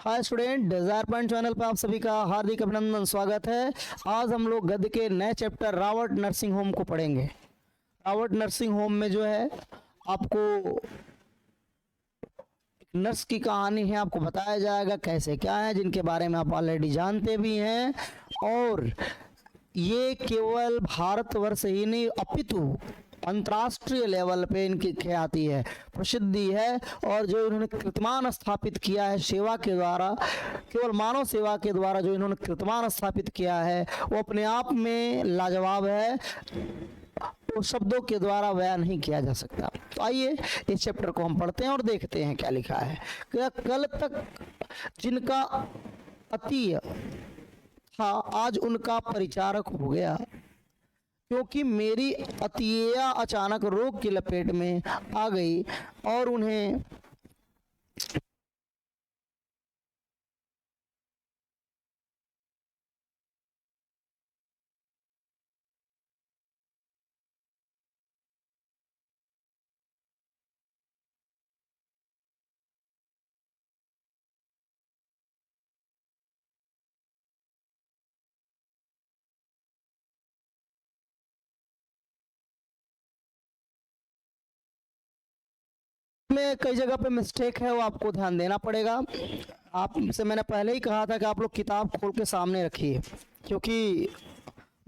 हाय student, desire point channel पर आप सभी का हार्दिक अभिनंदन, स्वागत है। आज हम लोग गद्य के नए चैप्टर रावट नर्सिंग होम को पढ़ेंगे। रावट नर्सिंग होम में जो है आपको एक नर्स की कहानी है, आपको बताया जाएगा कैसे क्या है, जिनके बारे में आप ऑलरेडी जानते भी हैं। और ये केवल भारतवर्ष ही नहीं अपितु अंतर्राष्ट्रीय लेवल पे इनकी ख्याति है, प्रसिद्धि है। और जो इन्होंने कीर्तिमान स्थापित किया है सेवा के द्वारा, केवल मानव सेवा के द्वारा जो इन्होंने कीर्तिमान स्थापित किया है वो अपने आप में लाजवाब है, वो शब्दों के द्वारा बयान नहीं किया जा सकता। तो आइए इस चैप्टर को हम पढ़ते हैं और देखते हैं क्या लिखा है। कल तक जिनका अतीय था आज उनका परिचारक हो गया, क्योंकि मेरी अतिया अचानक रोग की लपेट में आ गई और उन्हें में कई जगह पे मिस्टेक है, वो आपको ध्यान देना पड़ेगा। आपसे मैंने पहले ही कहा था कि आप लोग किताब खोल के सामने रखिए, क्योंकि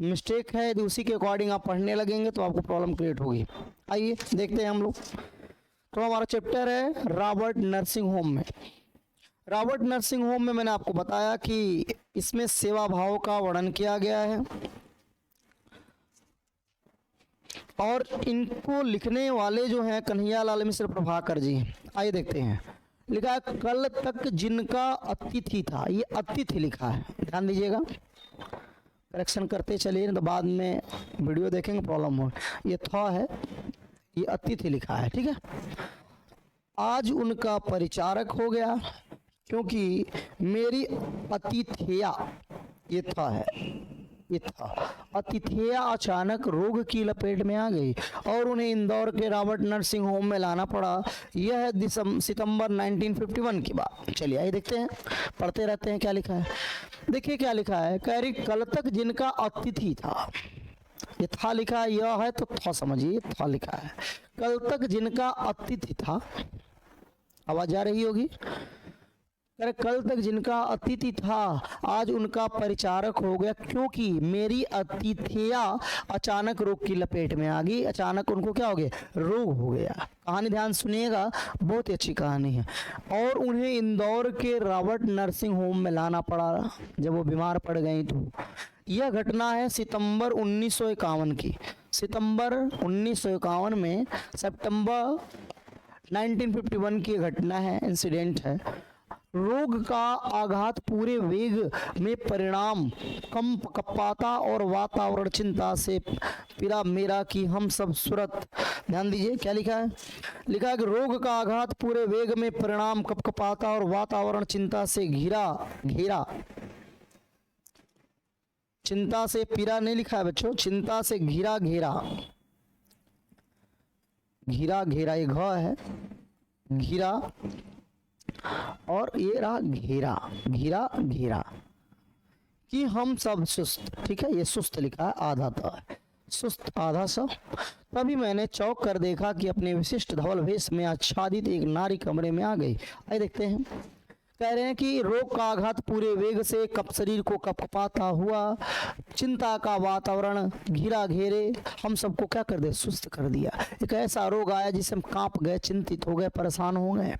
मिस्टेक है यदि उसी के अकॉर्डिंग आप पढ़ने लगेंगे तो आपको प्रॉब्लम क्रिएट होगी। आइए देखते हैं हम लोग। तो हमारा चैप्टर है रावट नर्सिंग होम में। रावट नर्सिंग होम में मैंने आपको बताया कि इसमें सेवा भाव का वर्णन किया गया है और इनको लिखने वाले जो हैं कन्हैयालाल मिश्र प्रभाकर जी। आइए देखते हैं। लिखा है कल तक जिनका अतिथि था, ये अतिथि लिखा है, ध्यान दीजिएगा, करेक्शन करते चलिए तो बाद में वीडियो देखेंगे प्रॉब्लम हो। ये था है, ये अतिथि लिखा है, ठीक है। आज उनका परिचारक हो गया क्योंकि मेरी अतिथिया, ये था है, ये था अतिथिया अचानक रोग की लपेट में आ गई और उन्हें इंदौर के रावट नर्सिंग होम में लाना पड़ा। यह है सितंबर 1951 की बात। चलिए आइए देखते हैं, पढ़ते रहते हैं क्या लिखा है। देखिए क्या लिखा है। कह रही कल तक जिनका अतिथि था, ये था लिखा है, यह है तो था समझिए, था लिखा है। कल तक जिनका अतिथि था, आवाज आ रही होगी। कल तक जिनका अतिथि था आज उनका परिचारक हो गया क्योंकि मेरी अतिथिया अचानक रोग की लपेट में आ गई। अचानक उनको क्या हो गया, रोग हो गया। कहानी ध्यान सुनिएगा, बहुत ही अच्छी कहानी है। और उन्हें इंदौर के रावट नर्सिंग होम में लाना पड़ा जब वो बीमार पड़ गई। तो यह घटना है सितंबर 1951 की। सितंबर 1951 में, सितंबर 1951 की घटना है, इंसिडेंट है। रोग का आघात पूरे वेग में परिणाम कंप कपाता और वातावरण चिंता से पिरा मेरा कि हम सब सूरत। ध्यान दीजिए क्या लिखा है। लिखा है कि रोग का आघात पूरे वेग में परिणाम कपकपाता और वातावरण चिंता से घिरा घेरा। चिंता से पीरा नहीं लिखा है बच्चों, चिंता से घिरा घेरा, घिरा घेरा, ये घ है, घिरा और ये रहा घेरा, घिरा घेरा कि हम सब सुस्त। ठीक है, ये सुस्त लिखा है, आधा था सुस्त आधा सा। तभी मैंने चौंक कर देखा कि अपने विशिष्ट धवल वेश में आच्छादित एक नारी कमरे में आ गई। आइए देखते हैं। कह रहे हैं कि रोग का आघात पूरे वेग से कप शरीर को कपकपाता हुआ, चिंता का वातावरण घिरा घेरे, हम सबको क्या कर दे, सुस्त कर दिया। एक ऐसा रोग आया जिससे हम कांप गए, चिंतित हो गए, परेशान हो गए।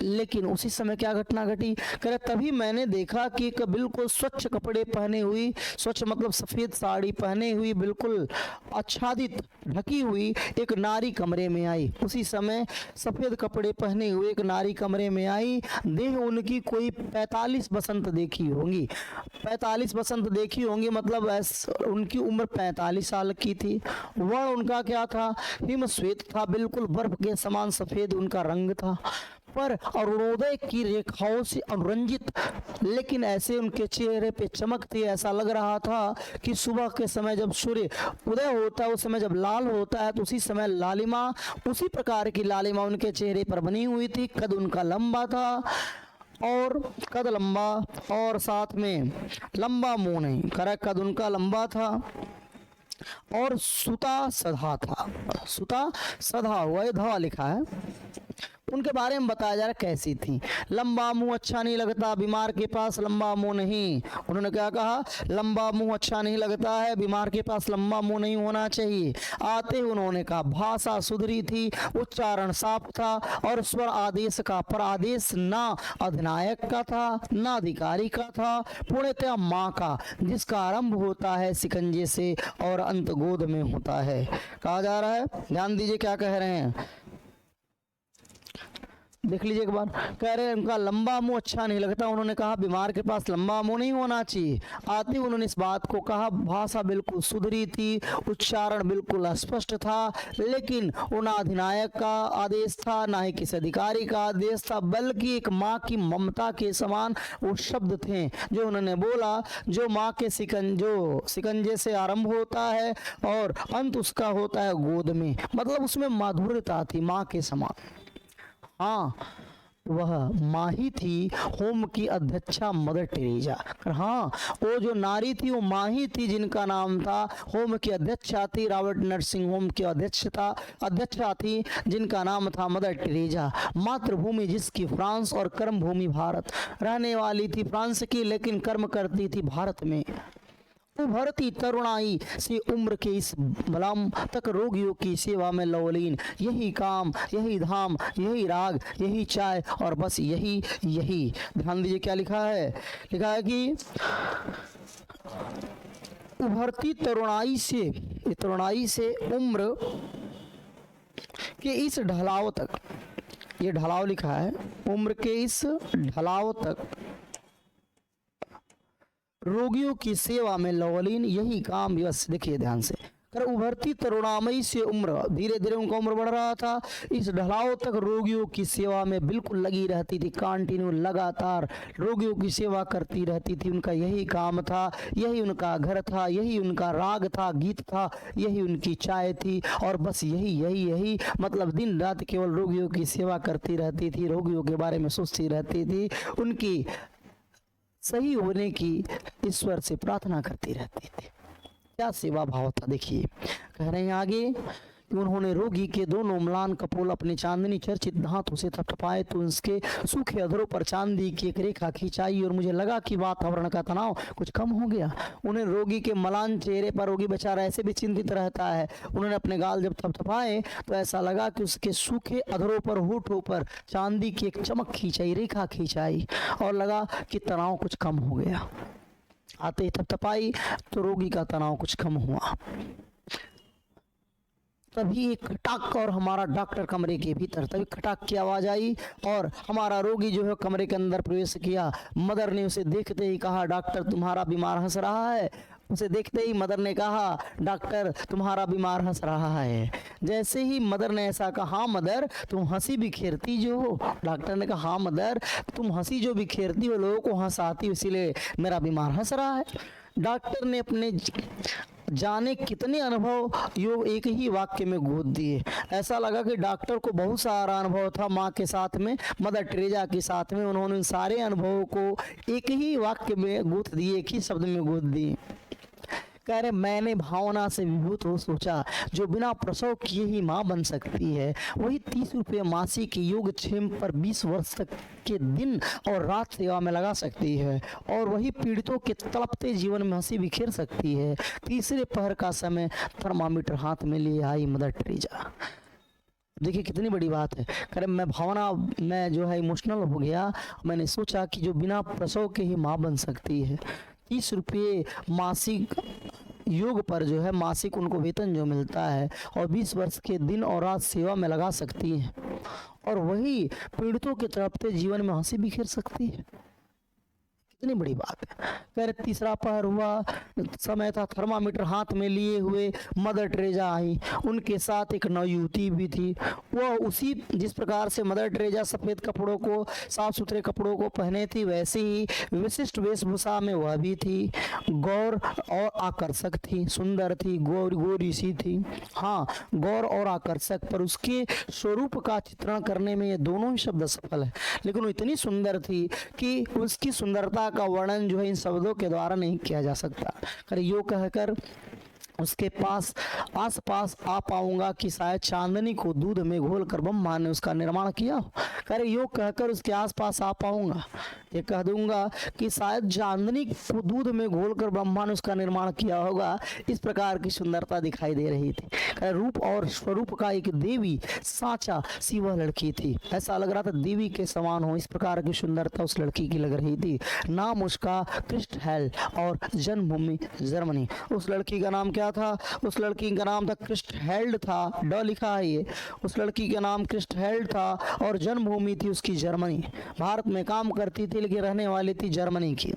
लेकिन उसी समय क्या घटना घटी। करे तभी मैंने देखा कि एक बिल्कुल स्वच्छ कपड़े पहने हुई, स्वच्छ मतलब सफेद साड़ी पहने हुई, बिल्कुल आच्छादित ढकी हुई एक नारी कमरे में आई। उसी समय सफेद कपड़े पहने हुए एक नारी कमरे में आई। देह उनकी कोई 45 बसंत देखी होंगी, 45 बसंत देखी होंगी, मतलब उनकी उम्र 45 साल की थी। वर्ण उनका क्या था, हिम श्वेत था, बिल्कुल बर्फ के समान सफेद उनका रंग था, पर अरुणोदय की रेखाओं से अनुरंजित। लेकिन ऐसे उनके चेहरे पे चमक थी, ऐसा लग रहा था कि सुबह के समय जब सूर्य उदय होता है उस समय जब लाल होता है तो उसी समय लालिमा, उसी प्रकार की लालिमा उनके चेहरे पर बनी हुई थी। कद उनका लंबा था और कद लंबा और साथ में लंबा मुंह नहीं, करेक्ट, कद उनका लंबा था और सुता सधा था, सुता सधा हुआ, ये धवा लिखा है। उनके बारे में बताया जा रहा है कैसी थी। लंबा मुंह अच्छा नहीं लगता, बीमार के पास लंबा मुंह नहीं। उन्होंने क्या कहा, लंबा मुंह अच्छा नहीं लगता है, बीमार के पास लंबा मुंह नहीं होना चाहिए। आते उन्होंने कहा भाषा सुधरी थी, उच्चारण साफ था और स्वर आदेश का, पर आदेश ना अधिनायक का था ना अधिकारी का था, पूर्णतः माँ का, जिसका आरंभ होता है सिकंजे से और अंत गोद में होता है। कहा जा रहा है, ध्यान दीजिए क्या कह रहे हैं, देख लीजिए एक बार। कह रहे हैं उनका लंबा मुंह अच्छा नहीं लगता, उन्होंने कहा बीमार के पास लंबा मुंह नहीं होना चाहिए। आते उन्होंने इस बात को कहा, भाषा बिल्कुल सुधरी थी, उच्चारण बिल्कुल स्पष्ट था, लेकिन ना अधिनायक का आदेश था ना ही किसी अधिकारी का आदेश था, बल्कि एक माँ की ममता के समान वो शब्द थे जो उन्होंने बोला, जो माँ के सिकंजे से आरंभ होता है और अंत उसका होता है गोद में, मतलब उसमें माधुर्यता थी माँ के समान। हाँ, वह माँ ही थी होम की अध्यक्षा मदर टेरेसा। हाँ, वो जो नारी थी वो माँ ही थी जिनका नाम था, होम की अध्यक्षा थी, रॉबर्ट नर्सिंग होम की अध्यक्षा थी जिनका नाम था मदर टेरेसा। मातृभूमि जिसकी फ्रांस और कर्म भूमि भारत, रहने वाली थी फ्रांस की लेकिन कर्म करती थी भारत में। उभरती तरुणाई से उम्र के इस बलम तक रोगियों की सेवा में लवलीन, यही काम, यही धाम, यही राग, यही चाय और बस यही। ध्यान दीजिए क्या लिखा है, लिखा है कि उभरती तरुणाई से उम्र के इस ढलाव तक, ये ढलाव लिखा है, उम्र के इस ढलाव तक रोगियों की सेवा में लवलीन, यही काम बस। देखिए ध्यान से, कर उभरती तरुणामयी से उम्र, धीरे धीरे उनका उम्र बढ़ रहा था, इस ढलाव तक रोगियों की सेवा में बिल्कुल लगी रहती थी, कंटिन्यू लगातार रोगियों की सेवा करती रहती थी। उनका यही काम था, यही उनका घर था, यही उनका राग था, गीत था, यही उनकी चाय थी और बस यही, मतलब दिन रात केवल रोगियों की सेवा करती रहती थी, रोगियों के बारे में सोचती रहती थी, उनकी सही होने की ईश्वर से प्रार्थना करती रहती थी। क्या सेवा भाव था, देखिए कह रहे हैं आगे कि उन्होंने रोगी के दोनों म्लान कपोल अपने चांदनी चर्चित हाथों से थपथपाए तो उसके सूखे अधरों पर चांदी की एक रेखा खिंचाई और मुझे लगा कि वातावरण का तनाव कुछ कम हो गया। उन्हें रोगी के म्लान चेहरे पर, रोगी बेचारा ऐसे भी चिंतित रहता है, उन्होंने अपने गाल जब थपथपाए तो ऐसा लगा कि उसके सूखे अधरों पर, होठों पर चांदी की एक चमक खिंचाई, रेखा खिंचाई और लगा कि तनाव कुछ कम हो गया। आते ही थपथपाई तो रोगी का तनाव कुछ कम हुआ। तभी एक खटाक और हमारा डॉक्टर कमरे के भीतर, तभी खटाक की आवाज आई और हमारा रोगी जो है कमरे के अंदर प्रवेश किया। मदर ने उसे देखते ही कहा, डॉक्टर तुम्हारा बीमार हंस रहा है। उसे देखते ही मदर ने कहा, डॉक्टर तुम्हारा बीमार हंस रहा है। जैसे ही मदर ने ऐसा कहा, हाँ मदर तुम हंसी बिखेरती जो हो। डॉक्टर ने कहा, हाँ मदर तुम हंसी जो बिखेरती हो, लोगों को हंसाती हो, इसीलिए मेरा बीमार हंस रहा है। डॉक्टर ने अपने जाने कितने अनुभव योग एक ही वाक्य में गोद दिए। ऐसा लगा कि डॉक्टर को बहुत सारा अनुभव था माँ के साथ में, मदर टेरेसा के साथ में, उन्होंने उन सारे अनुभवों को एक ही वाक्य में गोद दिए, एक ही शब्द में गोद दिए। कह रहे मैंने भावना से विभूत हो सोचा, जो बिना प्रसव किए ही माँ बन सकती है, वही 30 रुपये मासिक योगक्षेम पर 20 वर्ष तक के दिन और रात सेवा में लगा सकती है, और वही पीड़ितों के तड़पते जीवन में हंसी बिखेर सकती है। तीसरे पहर का समय थर्मामीटर हाथ में लिए आई मदर टेरेसा। देखिए कितनी बड़ी बात है। कह रहे मैं भावना में जो है इमोशनल हो गया। मैंने सोचा कि जो बिना प्रसव के ही माँ बन सकती है, 30 रुपये मासिक योग पर जो है मासिक उनको वेतन जो मिलता है, और 20 वर्ष के दिन और रात सेवा में लगा सकती है, और वही पीड़ितों के तड़पते जीवन में हंसी बिखेर सकती है। इतनी बड़ी बात है। कह रहे तीसरा पहर हुआ, समय था, थर्मामीटर हाथ में लिए हुए मदर टेरेसा आई, उनके साथ एक नवयुवती भी थी। वह उसी जिस प्रकार से मदर टेरेसा सफ़ेद कपड़ों को, साफ सुथरे कपड़ों को पहने थी, वैसे ही विशिष्ट वेशभूषा में वह भी थी। गौर और आकर्षक थी, सुंदर थी, गोरी सी थी। हाँ, गौर और आकर्षक, पर उसके स्वरूप का चित्रण करने में ये दोनों ही शब्द सफल है। लेकिन वो इतनी सुंदर थी कि उसकी सुंदरता का वर्णन जो है इन शब्दों के द्वारा नहीं किया जा सकता। कर यो कहकर उसके पास आस पास आ पाऊंगा कि शायद चांदनी को दूध में घोलकर ब्रह्मा ने उसका निर्माण किया हो। करे यो कहकर उसके आस पास आ पाऊंगा, ये कह दूंगा कि शायद चांदनी को दूध में घोलकर ब्रह्मा ने उसका निर्माण किया होगा। इस प्रकार की सुंदरता दिखाई दे रही थी। करे रूप और स्वरूप का एक देवी साचा सी वह लड़की थी। ऐसा लग रहा था देवी के समान हो, इस प्रकार की सुंदरता उस लड़की की लग रही थी। नाम उसका क्रिस्टहेल और जन्मभूमि जर्मनी। उस लड़की का नाम क्या था? उस लड़की का नाम था क्रिस्टहेल्ड था, ड लिखा है ये। उस लड़की का नाम क्रिस्टहेल्ड था और जन्मभूमि थी उसकी जर्मनी। भारत में काम करती थी लेकिन रहने वाली थी जर्मनी की।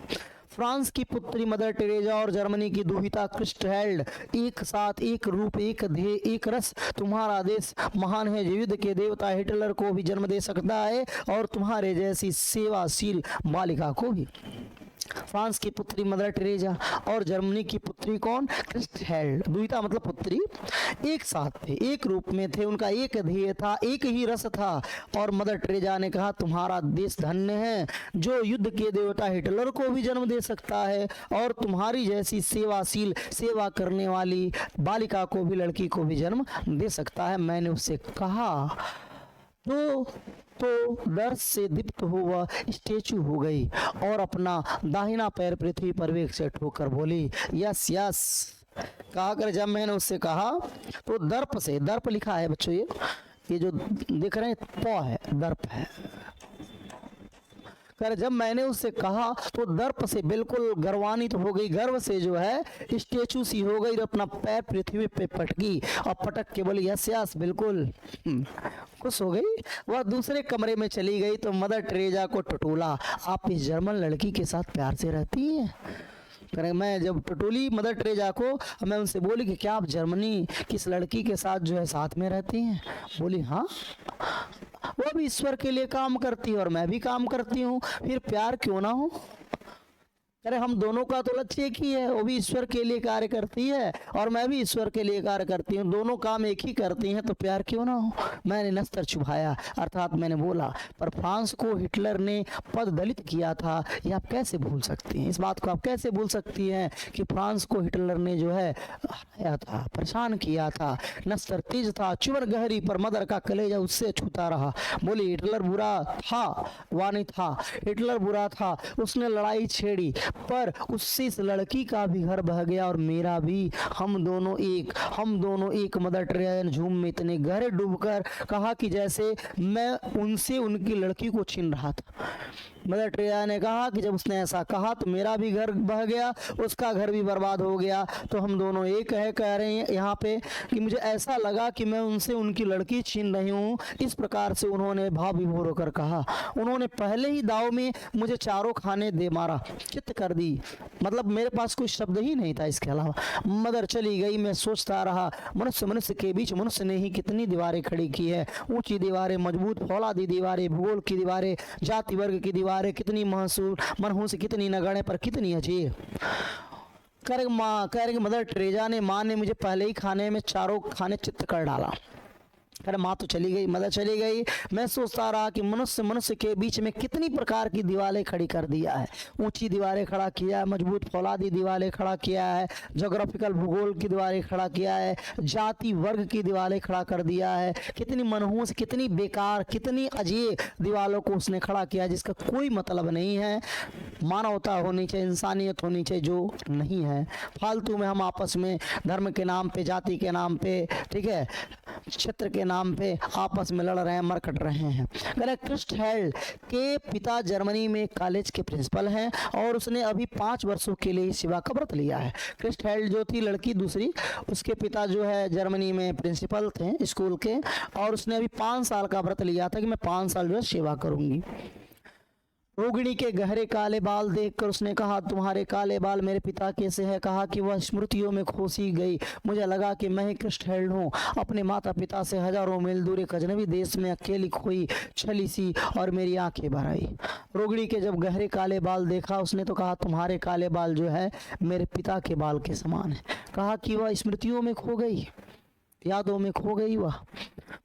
फ्रांस की पुत्री मदर टेरेसा और जर्मनी की दुहिता क्रिस्टहेल्ड, एक साथ, एक रूप, एक ध्येय, एक रस। तुम्हारा देश महान है, युद्ध के देवता हिटलर को भी जन्म दे सकता है और तुम्हारे जैसी सेवाशील बालिका को भी। फ्रांस की पुत्री मदर टेरेसा और जर्मनी की पुत्री कौन? क्रिस्टहेल्ड। दुहिता मतलब पुत्री, एक साथ थे, एक रूप में थे, उनका एक ध्येय था, एक ही रस था। और मदर टेरेसा ने कहा तुम्हारा देश धन्य है जो युद्ध के देवता हिटलर को भी जन्म दे सकता है और तुम्हारी जैसी सेवाशील, सेवा करने वाली बालिका को भी, लड़की को भी जन्म दे सकता है। मैंने उससे कहा तो दर्द से दीप्त हो वह स्टेचू हो गई और अपना दाहिना पैर पृथ्वी पर एक से ठोकर बोली यस यस। कहा कर जब मैंने उससे कहा तो दर्प से, दर्प लिखा है बच्चों, ये जो दिख रहे हैं प है, दर्प है। कर जब मैंने उससे कहा तो दर्प से बिल्कुल गर्वान्वित हो गई, गर्व से जो है स्टेचू सी हो गई, अपना पैर पृथ्वी पे पटकी और पटक के बोली यस यस, बिल्कुल खुश हो गई। वह दूसरे कमरे में चली गई तो मदर टेरेसा को टटोला, आप इस जर्मन लड़की के साथ प्यार से रहती हैं? मैं जब टटोली मदर टेरेसा को, मैं उनसे बोली कि क्या आप जर्मनी किस लड़की के साथ जो है साथ में रहती हैं? बोली हाँ, वो भी ईश्वर के लिए काम करती है और मैं भी काम करती हूँ, फिर प्यार क्यों ना हो? अरे हम दोनों का तो लक्ष्य एक ही है, वो भी ईश्वर के लिए कार्य करती है और मैं भी ईश्वर के लिए कार्य करती हूँ, दोनों काम एक ही करती हैं, तो प्यार क्यों ना हो? मैंने नस्तर चुभाया, अर्थात मैंने बोला पर फ्रांस को हिटलर ने पद दलित किया था, ये आप कैसे भूल सकती हैं? इस बात को आप कैसे भूल सकती हैं कि फ्रांस को हिटलर ने जो है हराया था, परेशान किया था? नस्तर तेज था, चुवर गहरी, पर मदर का कलेजा उससे छूता रहा। बोली हिटलर बुरा था, वानी था, हिटलर बुरा था, उसने लड़ाई छेड़ी, पर उससे इस लड़की का भी घर बह गया और मेरा भी। हम दोनों एक। मदर टेरेसा ने झूम में इतने गहरे डूबकर कहा कि जैसे मैं उनसे उनकी लड़की को छीन रहा था। मदर टेरेसा ने कहा कि जब उसने ऐसा कहा तो मेरा भी घर बह गया, उसका घर भी बर्बाद हो गया, तो हम दोनों एक है। कह रहे हैं यहाँ पे कि मुझे ऐसा लगा कि मैं उनसे उनकी लड़की छीन रही हूँ। इस प्रकार से उन्होंने भाव विभोर होकर कहा। उन्होंने पहले ही दाव में मुझे चारों खाने दे मारा, चित्त कर दी, मतलब मेरे पास कोई शब्द ही नहीं था इसके अलावा। मदर चली गई, मैं सोचता रहा मनुष्य के बीच मनुष्य ने ही कितनी दीवारें खड़ी की है, ऊंची दीवारें, मजबूत फौलादी दीवारें, भूगोल की दीवारें, जाति वर्ग की दीवारें, कितनी मनहूस, कितनी नगण्य, पर कितनी अजीब। कह रहे मदर टेरेसा ने, माँ ने मुझे पहले ही खाने में चारों खाने चित्त कर डाला। अरे माँ तो चली गई, मदर चली गई, मैं सोचता रहा कि मनुष्य के बीच में कितनी प्रकार की दीवारें खड़ी कर दिया है। ऊंची दीवारें खड़ा किया है, मजबूत फौलादी दीवारें खड़ा किया है, जोग्राफिकल भूगोल की दीवारें खड़ा किया है, जाति वर्ग की दीवारें खड़ा कर दिया है। कितनी मनहूस, कितनी बेकार, कितनी अजीब दीवारों को उसने खड़ा किया जिसका कोई मतलब नहीं है। मानवता होनी चाहिए, इंसानियत होनी चाहिए, जो नहीं है। फालतू में हम आपस में धर्म के नाम पे, जाति के नाम पे, ठीक है, क्षेत्र के नाम पे आपस में लड़ रहे हैं, मरकट रहे हैं। क्रिस्टहेल्ड के पिता जर्मनी में कॉलेज के प्रिंसिपल हैं और उसने अभी 5 वर्षों के लिए सेवा का व्रत लिया है। क्रिस्टहेल्ड जो थी लड़की दूसरी, उसके पिता जो है जर्मनी में प्रिंसिपल थे स्कूल के, और उसने अभी 5 साल का व्रत लिया था कि मैं 5 साल जो है सेवा करूंगी। रोगिणी के गहरे काले बाल देखकर उसने कहा, तुम्हारे काले बाल मेरे पिता कैसे है? कहा कि वह स्मृतियों में खोसी गई। मुझे लगा कि मैं ही कृष्ण हूँ, अपने माता पिता से हजारों मील दूर एक अजनबी देश में अकेली खोई छली सी, और मेरी आंखें भर आई। रोगिणी के जब गहरे काले बाल देखा उसने तो कहा, तुम्हारे काले बाल जो है मेरे पिता के बाल के समान है। कहा कि वह स्मृतियों में खो गई, यादों में खो गई वह।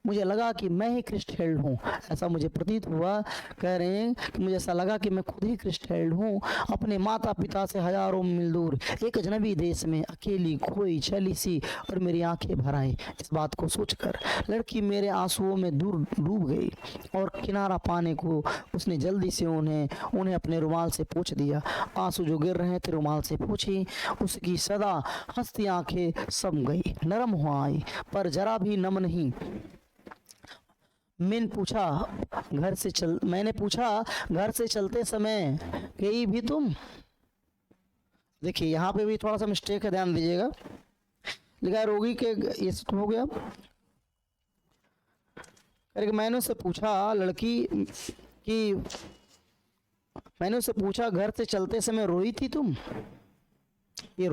मुझे लगा कि मैं ही क्रिस्टेल्ड हूँ, ऐसा मुझे प्रतीत हुआ। कह रहे हैं कि मुझे ऐसा लगा कि मैं खुद ही क्रिस्टेल्ड हूँ, अपने माता पिता से हजारों मील दूर एक अजनबी देश में अकेली खोई छली सी, और मेरी आंखें भर आई। इस बात को सोचकर लड़की मेरे आंसुओं में दूर डूब गई, और किनारा पाने को उसने जल्दी से उन्हें अपने रुमाल से पोंछ दिया। आंसू जो गिर रहे थे रुमाल से पोंछी। उसकी सदा हंसती आंखें सम गई, नरम हो आई, पर जरा भी नम नहीं। मैंने पूछा घर से चलते समय गई भी तुम? देखिए यहाँ पे भी थोड़ा सा मिस्टेक है, ध्यान दीजिएगा। लिखा है रोगी के, ये हो गया। करके मैंने उससे पूछा, लड़की कि मैंने उससे पूछा घर से चलते समय रोई थी तुम? ये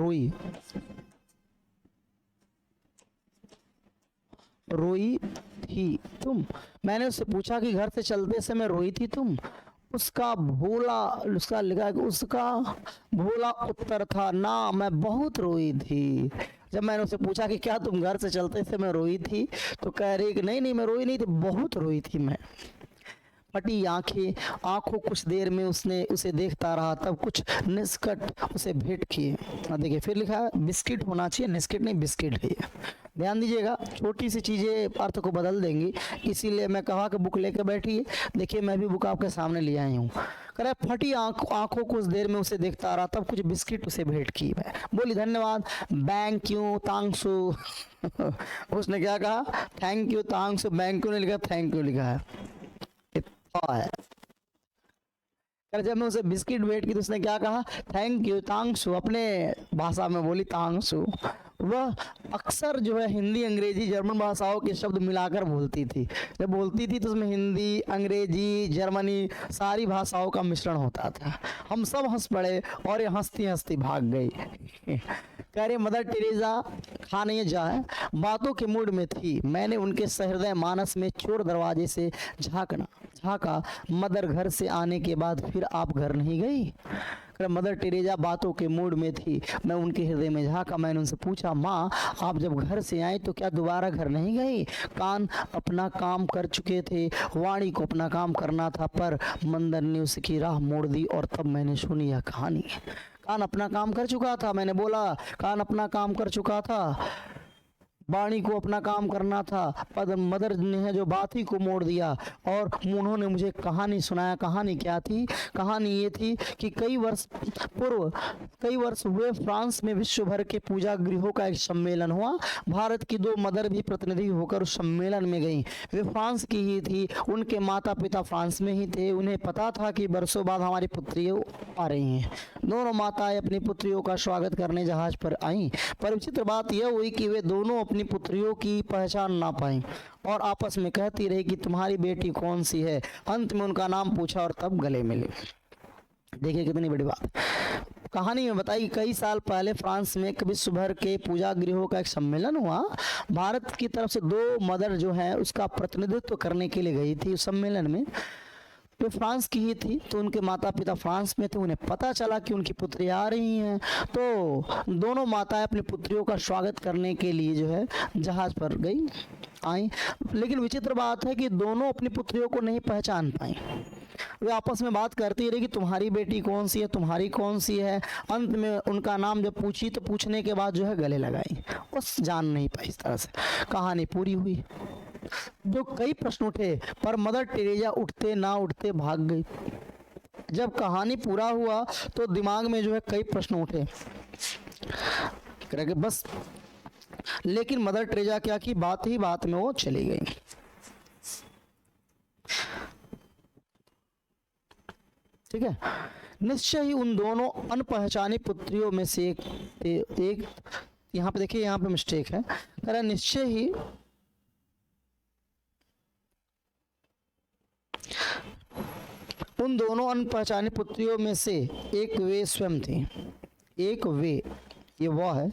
रोई थी तुम? मैंने उससे पूछा कि घर से चलते समय रोई थी तुम? उसका भोला उत्तर था, ना मैं बहुत रोई थी। जब मैंने उससे पूछा कि क्या तुम घर से चलते समय रोई थी, तो कह रही कि नहीं मैं रोई नहीं थी, बहुत रोई थी मैं। फटी आंखों कुछ देर में उसने उसे देखता रहा, तब कुछ निस्कट उसे भेंट किए। देखिए फिर लिखा है बिस्किट होना चाहिए, निस्किट नहीं बिस्किट है। ध्यान दीजिएगा, छोटी सी चीजें अर्थ को बदल देंगी, इसीलिए मैं कहा कि बुक लेकर बैठिए। देखिए मैं भी बुक आपके सामने ले आई हूँ। करे फटी आंखों कुछ देर में उसे देखता रहा, तब कुछ बिस्किट उसे भेंट की। मैं बोली धन्यवाद, बैंक यू तांगसु। उसने क्या कहा? थैंक यू तांगसु। बैंक यू ने लिखा, थैंक यू लिखा है। है जब मैं उसे बिस्किट भेंट की तो उसने क्या कहा? थैंक यू तांगसु, अपने भाषा में बोली तांगसु। वह अक्सर जो है हिंदी अंग्रेजी जर्मन भाषाओं के शब्द मिलाकर बोलती थी। जब बोलती थी तो उसमें हिंदी अंग्रेजी जर्मनी सारी भाषाओं का मिश्रण होता था। हम सब हंस पड़े और ये हंसती हंसती भाग गई। कह रहे मदर टेरेसा खाने जाए बातों के मूड में थी। मैंने उनके सहृदय मानस में चोर दरवाजे से झांका। मदर घर से आने के बाद फिर आप घर नहीं गई? मदर टेरेसा बातों के मूड में थी। मैं उनके हृदय में झांका। मैंने उनसे पूछा, माँ आप जब घर से आए तो क्या दोबारा घर नहीं गई? कान अपना काम कर चुके थे, वाणी को अपना काम करना था, पर मंदर ने उसकी राह मोड़ दी। और तब मैंने सुनी यह कहानी। कान अपना काम कर चुका था, मैंने बोला कान अपना काम कर चुका था, वाणी को अपना काम करना था, पर मदर ने जो बात ही को मोड़ दिया। और उन्होंने मुझे कहानी सुनाया। कहानी क्या थी? कहानी ये थी कि कई वर्ष हुए फ्रांस में विश्व भर के पूजा गृहों का एक सम्मेलन हुआ। भारत की 2 मदर भी प्रतिनिधि होकर उस सम्मेलन में गईं। वे फ्रांस की ही थी, उनके माता पिता फ्रांस में ही थे। उन्हें पता था कि बरसों बाद हमारी पुत्रियां आ रही हैं। दोनों माताएं अपनी पुत्रियों का स्वागत करने जहाज पर आईं, पर विचित्र बात यह हुई कि वे दोनों अपनी पुत्रियों की पहचान ना पाईं और आपस में कहती रही कि तुम्हारी बेटी कौन सी है। अंत में उनका नाम पूछा और तब गले मिले। देखिए कितनी बड़ी बात। कहानी में बताई कई साल पहले फ्रांस में विश्व भर के पूजा गृहों का एक सम्मेलन हुआ। भारत की तरफ से 2 मदर जो है उसका प्रतिनिधित्व करने के लिए गई थी उस सम्मेलन में। तो फ्रांस की ही थी, तो उनके माता पिता फ्रांस में थे। उन्हें पता चला कि उनकी पुत्रियां आ रही हैं, तो दोनों माताएं अपनी पुत्रियों का स्वागत करने के लिए जो है जहाज पर आई। लेकिन विचित्र बात है कि दोनों अपनी पुत्रियों को नहीं पहचान पाई। वे आपस में बात करती रही कि तुम्हारी बेटी कौन सी है, तुम्हारी कौन सी है। अंत में उनका नाम जब पूछी तो पूछने के बाद जो है गले लगाई, बस जान नहीं पाई। इस तरह से कहानी पूरी हुई। जो कई प्रश्न उठे, पर मदर टेरेसा उठते ना उठते भाग गई। जब कहानी पूरा हुआ तो दिमाग में जो है कई प्रश्न उठे बस, लेकिन मदर टेरेसा क्या की बात ही बात में वो चली गई। ठीक है, निश्चय ही उन दोनों अनपहचानी पुत्रियों में से एक यहाँ पे देखिए, यहाँ पे मिस्टेक है। कह रहा निश्चय ही उन दोनों अनपहचानी पुत्रियों में से एक वे स्वयं थी। एक वे, ये वह है,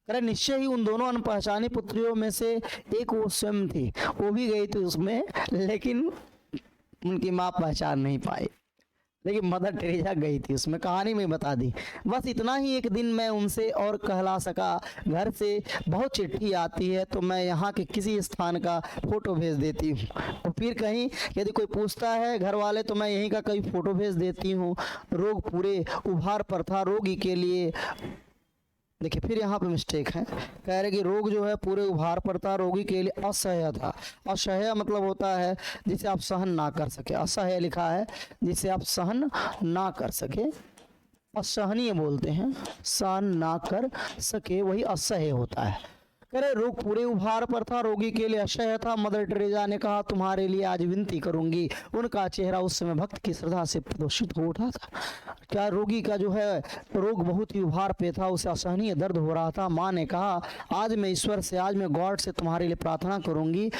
करे निश्चय ही उन दोनों अनपहचानी पुत्रियों में से एक वो स्वयं थी। वो भी गई थी उसमें, लेकिन उनकी माँ पहचान नहीं पाई, लेकिन मदर टेरेसा गई थी उसमें। कहानी में बता दी। बस इतना ही, एक दिन मैं उनसे और कहला सका, घर से बहुत चिट्ठी आती है तो मैं यहाँ के किसी स्थान का फोटो भेज देती हूँ। और फिर कहीं यदि कोई पूछता है घर वाले तो मैं यहीं का कहीं फोटो भेज देती हूँ। रोग पूरे उभार पर था, रोगी के लिए, देखिए फिर यहाँ पे मिस्टेक है, कह रहे कि रोग जो है पूरे उभार पर था, रोगी के लिए असह्य था। असह्य मतलब होता है जिसे आप सहन ना कर सके, असह्य लिखा है जिसे आप सहन ना कर सके, असहनीय बोलते हैं, सहन ना कर सके वही असह्य होता है। कह रहे रोग पूरे उभार पर था, रोगी के लिए असह्य था। मदर टेरेसा ने कहा तुम्हारे लिए आज विनती करूंगी। उनका चेहरा उस समय भक्त की श्रद्धा से प्रदर्शित हो उठा था। क्या रोगी का जो है रोग बहुत ही उभार पे था, उसे असहनीय दर्द हो रहा था। माँ ने कहा आज मैं ईश्वर से, आज मैं गॉड से तुम्हारे लिए प्रार्थना करूंगी।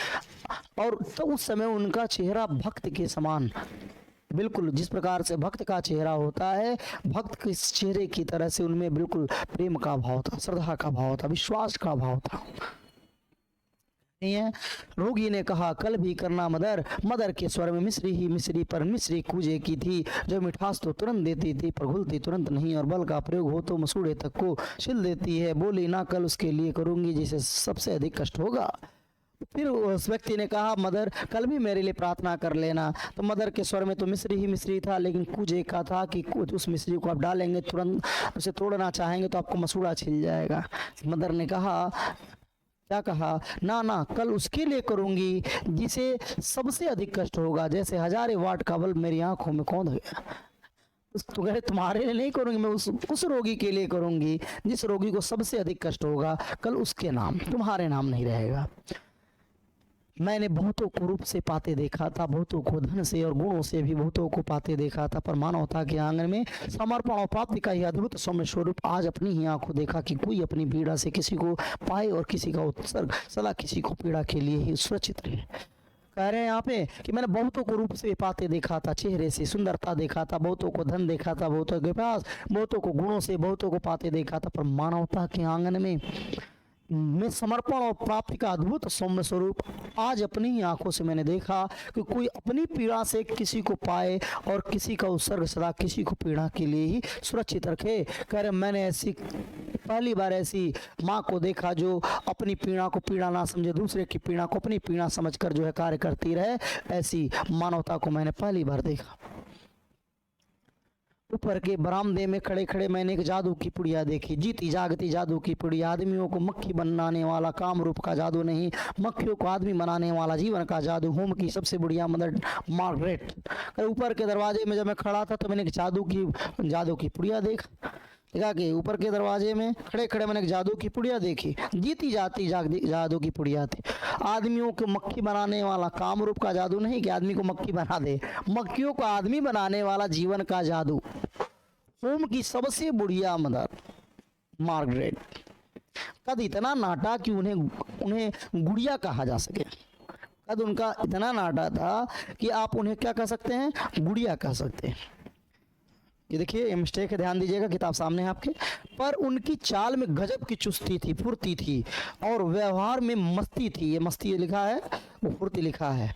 और तो उस समय उनका चेहरा भक्त के समान, बिल्कुल जिस प्रकार से भक्त का चेहरा होता है, भक्त के चेहरे की तरह से उनमें बिल्कुल प्रेम का भाव था, श्रद्धा का भाव था, विश्वास का भाव था। है रोगी ने कहा कल भी करना मदर। मदर के स्वर में मिश्री ही मिश्री पर मिश्री कूजे की थी, जो मिठास तो तुरंत देती थी पर घुलती तुरंत नहीं, और बल का प्रयोग हो तो मसूड़े तक को छिल देती है। बोली ना कल उसके लिए करूंगी जिसे सबसे अधिक कष्ट होगा। फिर उस व्यक्ति ने कहा मदर कल भी मेरे लिए प्रार्थना कर लेना। तो मदर के स्वर में तो मिश्री ही मिश्री था, लेकिन कूजे का था कि उस मिश्री को आप डालेंगे, तुरंत उसे तोड़ना चाहेंगे तो आपको मसूड़ा छिल जाएगा। मदर ने कहा, क्या कहा, ना ना कल उसके लिए करूंगी जिसे सबसे अधिक कष्ट होगा। जैसे 1000 वाट का बल्ब मेरी आंखों में कौंध गया। तो कह रहे तुम्हारे लिए नहीं करूंगी, मैं उस रोगी के लिए करूंगी जिस रोगी को सबसे अधिक कष्ट होगा। कल उसके नाम, तुम्हारे नाम नहीं रहेगा। मैंने बहुतों को रूप से पाते देखा था, बहुतों को धन से और गुणों से भी बहुतों को पाते देखा था, पर मानवता के आंगन में समर्पण और प्राप्ति का यह अद्भुत सौम्य स्वरूप आज अपनी ही आंखों देखा कि कोई अपनी पीड़ा से किसी को पाए और किसी का उत्सर्ग सदा किसी को पीड़ा के लिए ही सुरक्षित रहे। कह रहे हैं यहाँ पे कि मैंने बहुतों को रूप से पाते देखा था, चेहरे से सुंदरता देखा था, बहुतों को धन देखा था, बहुतों के पास, बहुतों को गुणों से बहुतों को पाते देखा था, पर मानवता के आंगन में समर्पण और प्राप्ति का अद्भुत सौम्य स्वरूप आज अपनी ही आंखों से मैंने देखा कि कोई अपनी पीड़ा से किसी को पाए और किसी का उत्सर्ग सदा किसी को पीड़ा के लिए ही सुरक्षित रखे। कह रहे मैंने ऐसी पहली बार ऐसी माँ को देखा जो अपनी पीड़ा को पीड़ा ना समझे, दूसरे की पीड़ा को अपनी पीड़ा समझकर जो है कार्य करती रहे, ऐसी मानवता को मैंने पहली बार देखा। ऊपर के बरामदे में खड़े खड़े मैंने एक जादू की पुड़िया देखी, जीती जागती जादू की पुड़िया। आदमियों को मक्खी बनाने वाला काम रूप का जादू नहीं, मक्खियों को आदमी बनाने वाला जीवन का जादू। होम की सबसे बढ़िया मदर मार्गरेट। ऊपर के दरवाजे में जब मैं खड़ा था तो मैंने एक जादू की पुड़िया देखा कि ऊपर के दरवाजे में खड़े खड़े मैंने एक जादू की पुड़िया देखी, जीती जाती जादू की पुड़िया थी। आदमियों को मक्खी बनाने वाला काम रूप का जादू नहीं कि आदमी को मक्खी बना दे, मक्खियों को आदमी बनाने वाला जीवन का जादू। होम की सबसे बुढ़िया मदर मार्गरेट। कद इतना नाटा कि उन्हें गुड़िया कहा जा सके। कद उनका इतना नाटा था कि आप उन्हें क्या कह सकते हैं, गुड़िया कह सकते हैं। ये देखिए ये मिस्टेक है, ध्यान दीजिएगा, किताब सामने है आपके। पर उनकी चाल में गजब की चुस्ती थी, फुर्ती थी, और व्यवहार में मस्ती थी। ये मस्ती लिखा है, वो फुर्ती लिखा है।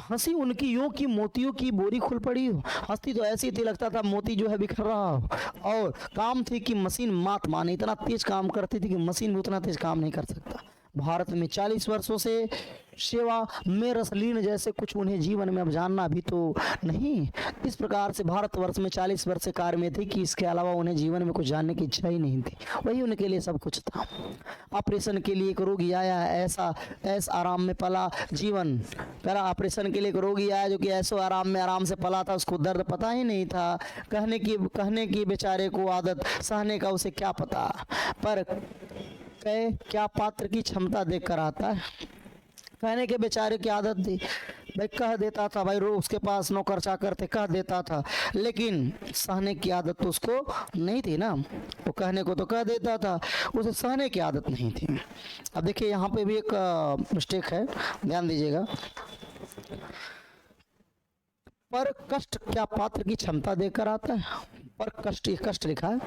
हंसी उनकी यूं की मोतियों की बोरी खुल पड़ी हो। हंसती तो ऐसी थी लगता था मोती जो है बिखर रहा हो। और काम थी कि मशीन मात माने, इतना तेज काम करती थी कि मशीन भी उतना तेज काम नहीं कर सकता। भारत में 40 वर्षों से सेवा में रसलीन जैसे कुछ उन्हें जीवन में अब जानना भी तो नहीं। इस प्रकार से भारतवर्ष में 40 वर्ष कार्य में थे कि इसके अलावा उन्हें जीवन में कुछ जानने की इच्छा ही नहीं थी, वही उनके लिए सब कुछ था। ऑपरेशन के लिए एक रोगी आया, ऐसा आराम में पला जीवन। पहला ऑपरेशन के लिए एक रोगी आया जो कि ऐसो आराम से पला था, उसको दर्द पता ही नहीं था। कहने की बेचारे को आदत, सहने का उसे क्या पता। पर क्या पात्र की क्षमता देख कर आता है। कहने के बेचारे की आदत थी, भाई कह देता था, भाई रो उसके पास नौकर चाकर थे, कह देता था, लेकिन सहने की आदत तो उसको नहीं थी ना। वो कहने को तो कह देता था, उसे सहने की आदत नहीं थी। अब देखिए यहाँ पे भी एक मिस्टेक है, ध्यान दीजिएगा। पर कष्ट क्या पात्र की क्षमता देकर आता है? पर कष्ट, ये कष्ट लिखा है,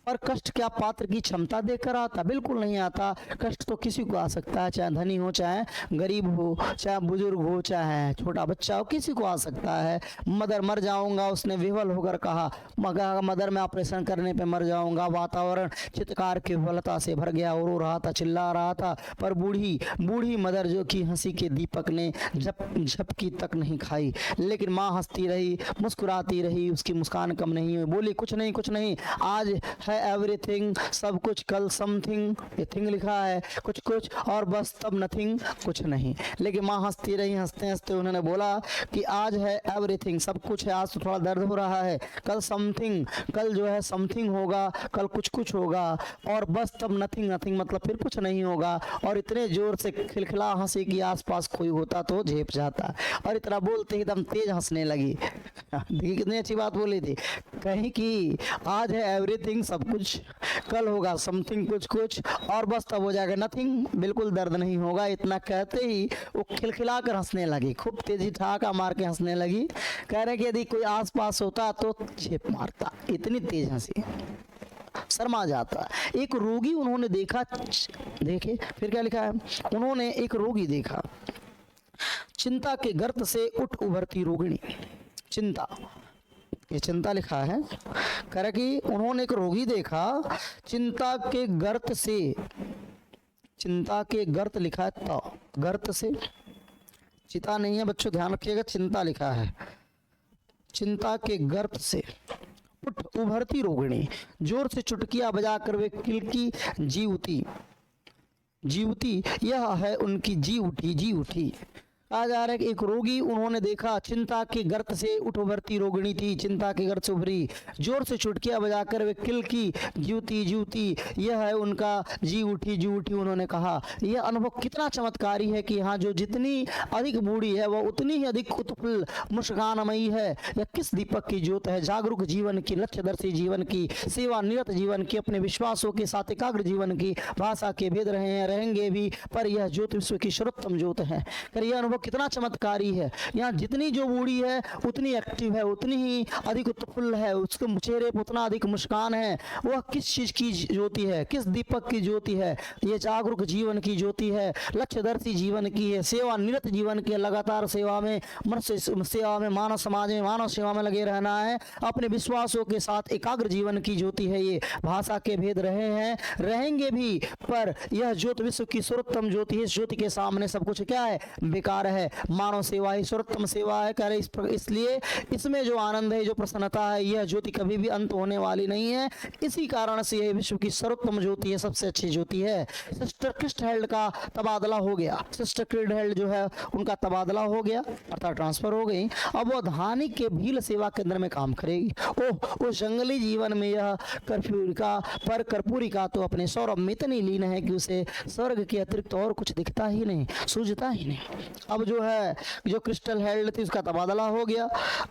पर कष्ट क्या पात्र की क्षमता देकर आता? बिल्कुल नहीं आता। कष्ट तो किसी को आ सकता है, चाहे धनी हो, चाहे गरीब हो, चाहे बुजुर्ग हो, चाहे छोटा बच्चा हो, किसी को आ सकता है। मदर मर जाऊंगा, उसने विह्वल होकर कहा, मदर मैं ऑपरेशन करने पे मर जाऊंगा। वातावरण चित्कार की विह्वलता से भर गया, रो रहा था, चिल्ला रहा था। पर बूढ़ी मदर जो कि हंसी के दीपक ने झपकी तक नहीं खाई, लेकिन माँ हंसती रही, मुस्कुराती रही, उसकी मुस्कान कम नहीं हुई। बोली, कुछ नहीं, कुछ नहीं, आज है एवरीथिंग, सब कुछ, कल समथिंग, ये थिंग लिखा है, कुछ कुछ, और बस तब नथिंग, कुछ नहीं। लेकिन माँ हंसती रही। हंसते हंसते उन्होंने बोला कि आज है एवरीथिंग, सब कुछ है, आज तो थोड़ा दर्द हो रहा है, कल समथिंग, कल जो है समथिंग होगा, कल कुछ कुछ होगा, और बस तब नथिंग, नथिंग मतलब फिर कुछ नहीं होगा। और इतने जोर से खिलखिला हंसी कि आसपास कोई होता तो झेप जाता। और इतना बोलते ही एकदम तेज हंसने लगी। देखिए कितनी अच्छी बात बोली थी, कहीं कि आज है एवरीथिंग, सब कुछ, कल होगा समथिंग, कुछ कुछ, और बस तब हो जाएगा नथिंग, बिल्कुल दर्द नहीं होगा। इतना कहते ही वो खिलखिला कर हंसने लगी, खूब तेजी ठहाका मार के हंसने लगी। कह रहे कि यदि कोई आसपास होता तो झेप मारता, इतनी तेज हंसी, शर्मा जाता। एक रोगी उन्होंने देखा, देखे फिर क्या लिखा है, उन्होंने एक रोगी देखा, चिंता के गर्त से उठ उभरती रोगिणी। चिंता, ये चिंता लिखा है, कह रहा कि उन्होंने एक रोगी देखा, चिंता के गर्त से, चिंता के गर्त लिखा है, तो गर्त से, चिता नहीं है बच्चों, ध्यान रखिएगा, चिंता लिखा है। चिंता के गर्त से उठ उभरती रोगिणी, जोर से चुटकियां बजाकर वे किलकी जीवती, जीवती यह है उनकी जी उठी, जी उठी। कहा जा रहा है कि एक रोगी उन्होंने देखा, चिंता के गर्त से उठ उभरती रोगिणी थी, चिंता के गर्त से उभरी, जोर से चुटकियां बजाकर वे किल की जीवती, जीवती यह है उनका जी उठी, जी उठी। उन्होंने कहा यह अनुभव कितना चमत्कारी है कि यहाँ जो जितनी अधिक बूढ़ी है वह उतनी ही अधिक उत्फुल्ल मुस्कानमयी है। यह किस दीपक की ज्योत है, जागरूक जीवन की, लक्ष्यदर्शी जीवन की, सेवा निरत जीवन की, अपने विश्वासों के साथ एकाग्र जीवन की। भाषा के भेद रहे हैं, रहेंगे भी, पर यह ज्योत विश्व की सर्वोत्तम ज्योत है। कर यह अनुभव कितना चमत्कारी है। यहाँ जितनी जो बूढ़ी है उतनी एक्टिव है, उतनी ही अधिक उत्फुल्ल है, उसके चेहरे पर उतना अधिक मुस्कान है। वह किस चीज की ज्योति है, किस दीपक की ज्योति है? ये जागरूक जीवन की ज्योति है, लक्ष्यदर्शी जीवन की है, सेवा निरत जीवन की, लगातार सेवा में, मनुष्य सेवा में, मानव समाज में, मानव सेवा में लगे रहना है, अपने विश्वासों के साथ एकाग्र जीवन की ज्योति है। ये भाषा के भेद रहे हैं, रहेंगे भी, पर यह ज्योति विश्व की सर्वोत्तम ज्योति है। इस ज्योति के सामने सब कुछ क्या है? बेकार है। मानव सेवा ही सर्वोत्तम सेवा है। कह रहे इसलिए इसमें जो आनंद है, जो प्रसन्नता है, यह ज्योति कभी भी अंत होने वाली नहीं है। इसी कारण से यह विश्व की सर्वोत्तम ज्योति है, सबसे अच्छी ज्योति है। सिस्टर क्रिस्टहेल्ड का तबादला हो गया, सिस्टर क्रिस्टहेल्ड जो है उनका तबादला हो गया, अर्थात ट्रांसफर हो गई। अब वो धानी के भील सेवा केंद्र में काम करेगी। ओह, उस जंगली जीवन में यह कर्पूरिका तो अपने सौरभ में इतनी लीन है कि उसे स्वर्ग के अतिरिक्त और कुछ दिखता ही नहीं, सूझता ही नहीं। अब जो है, जो क्रिस्टल हेल्ड थी उसका तबादला हो गया।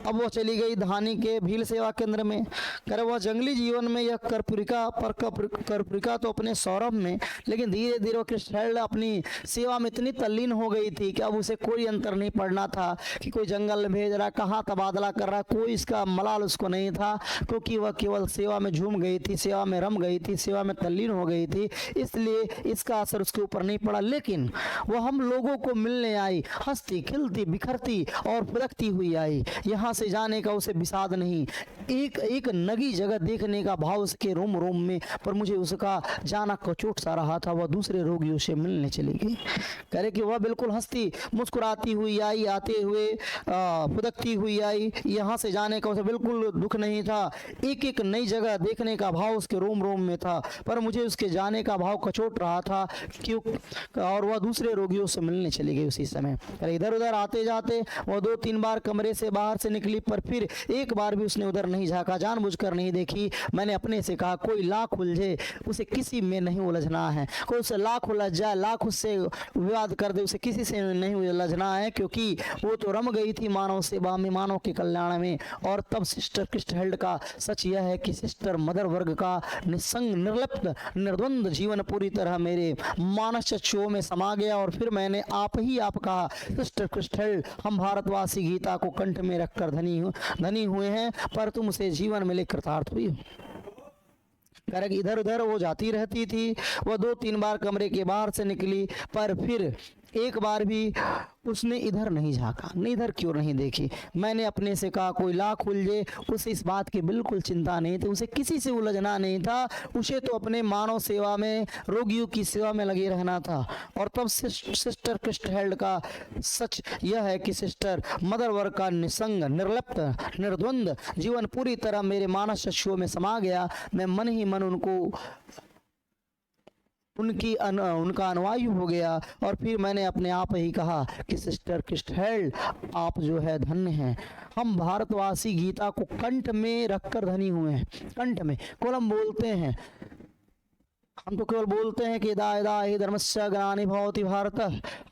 अब वो चली गई धानी के भील सेवा केंद्र में। करे वह जंगली जीवन में यह कर्पूरिका तो अपने सौरभ में, लेकिन धीरे धीरे वो क्रिस्टल हेल्ड अपनी सेवा में इतनी तल्लीन हो गई थी कि अब उसे कोई अंतर नहीं पड़ना था कि कोई जंगल भेज रहा, कहाँ तबादला कर रहा, कोई इसका मलाल उसको नहीं था, क्योंकि वह केवल सेवा में झूम गई थी, सेवा में रम गई थी, सेवा में तल्लीन हो गई थी, इसलिए इसका असर उसके ऊपर नहीं पड़ा। लेकिन वह हम लोगों को मिलने आई, हंसती खिलती बिखरती और फुदकती हुई आई। यहाँ से जाने का उसे विषाद नहीं, एक एक नगी जगह देखने का भाव उसके रोम रोम में, पर मुझे उसका जाना कचोट सा रहा था। वह दूसरे रोगियों से मिलने चली गई। कह रहे कि वह बिल्कुल हंसती मुस्कुराती हुई आई, आते हुए फुदकती हुई आई। यहाँ से जाने का उसे बिल्कुल दुख नहीं था, एक एक नई जगह देखने का भाव उसके रोम रोम में था, पर मुझे उसके जाने का भाव कचोट रहा था। क्यों? और वह दूसरे रोगियों से मिलने चली गई उसी समय। इधर उधर आते जाते वह 2-3 बार कमरे से बाहर से निकली, पर फिर एक बार भी उसने उधर नहीं झांका, जानबूझकर नहीं देखी। मैंने अपने से कहा कोई लाख उलझे उसे किसी में नहीं उलझना है, कोई उसे लाख उलझ जाए, लाख उससे विवाद कर दे, उसे किसी से नहीं उलझना है, क्योंकि वो तो रम गई थी मानव सेवा में, मानव के कल्याण में। और तब सिस्टर क्रिस्टहेल्ड का सच यह है कि सिस्टर मदर वर्ग का निसंग निर्लिप्त निर्द्वंद जीवन पूरी तरह मेरे मानस चक्षुओं में समा गया। और फिर मैंने आप कहा सिस्टर क्रिस्टहेल्ड, हम भारतवासी गीता को कंठ में रखकर धनी हुए हैं, पर तुम उसे जीवन में लेकर कृतार्थ हुई हो। करें इधर उधर वो जाती रहती थी, वह 2-3 बार कमरे के बाहर से निकली, पर फिर एक बार भी उसने इधर नहीं झांका, इधर क्यों नहीं देखी। मैंने अपने से कहा कोई लाख उलझे उसे इस बात की बिल्कुल चिंता नहीं थी, उसे किसी से उलझना नहीं था, उसे तो अपने मानव सेवा में, रोगियों की सेवा में लगे रहना था। और तब सिस्टर क्रिस्टहेल्ड का सच यह है कि सिस्टर मदर वर्ग का निसंग निर्लिप्त निर्द्वंद जीवन पूरी तरह मेरे मानस चक्षुओं में समा गया। मैं मन ही मन उनका अनुयायी हो गया। और फिर मैंने अपने आप ही कहा कि सिस्टर क्रिस्टहेल्ड, आप जो है धन्य हैं, हम भारतवासी गीता को कंठ में रखकर धनी हुए हैं। कंठ में केवल हम बोलते हैं, हम तो केवल बोलते हैं कि यदा यदा हि धर्मस्य ग्लानिर् भवति भारत,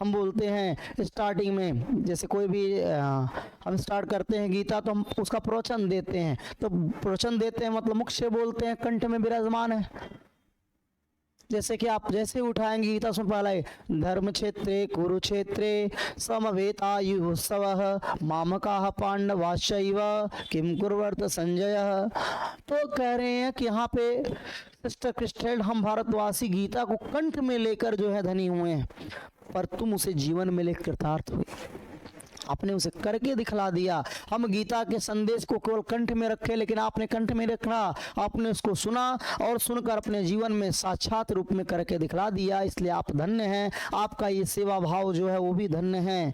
हम बोलते हैं स्टार्टिंग में, जैसे कोई भी हम स्टार्ट करते हैं गीता तो हम उसका प्रवचन देते हैं, तो प्रवचन देते हैं मतलब मुख से बोलते हैं, कंठ में विराजमान है। जैसे कि आप जैसे उठाएंगे गीता सुन पहले, धर्म क्षेत्रे कुरुक्षेत्रे समवेतायुत्सवः मामकाः पांडवाश्चैव किम कुर्वत संजय। तो कह रहे हैं कि यहाँ पे सिस्टर क्रिस्टहेल्ड, हम भारतवासी गीता को कंठ में लेकर जो है धनी हुए हैं, पर तुम उसे जीवन में लेकर कृतार्थ हुए, आपने उसे करके दिखला दिया। हम गीता के संदेश को केवल कंठ में रखे, लेकिन आपने कंठ में रखा, आपने उसको सुना और सुनकर अपने जीवन में साक्षात रूप में करके दिखला दिया, इसलिए आप धन्य हैं। आपका ये सेवा भाव जो है वो भी धन्य है।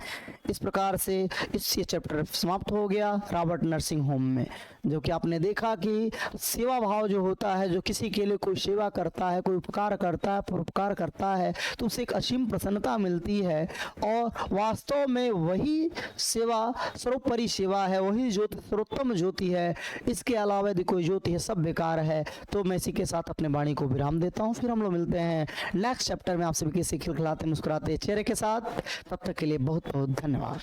इस प्रकार से ये चैप्टर समाप्त हो गया रॉबर्ट नर्सिंग होम में, जो कि आपने देखा कि सेवा भाव जो होता है, जो किसी के लिए कोई सेवा करता है, कोई उपकार करता है, परोपकार करता है, तो उसे एक असीम प्रसन्नता मिलती है। और वास्तव में वही सेवा सर्वोपरि सेवा है, वही ज्योति सर्वोत्तम ज्योति है। इसके अलावा यदि कोई ज्योति है सब बेकार है। तो मैं इसी के साथ अपने वाणी को विराम देता हूँ, फिर हम लोग मिलते हैं नेक्स्ट चैप्टर में आप सभी के खिलखिलाते मुस्कुराते चेहरे के साथ। तब तक के लिए बहुत बहुत धन्यवाद।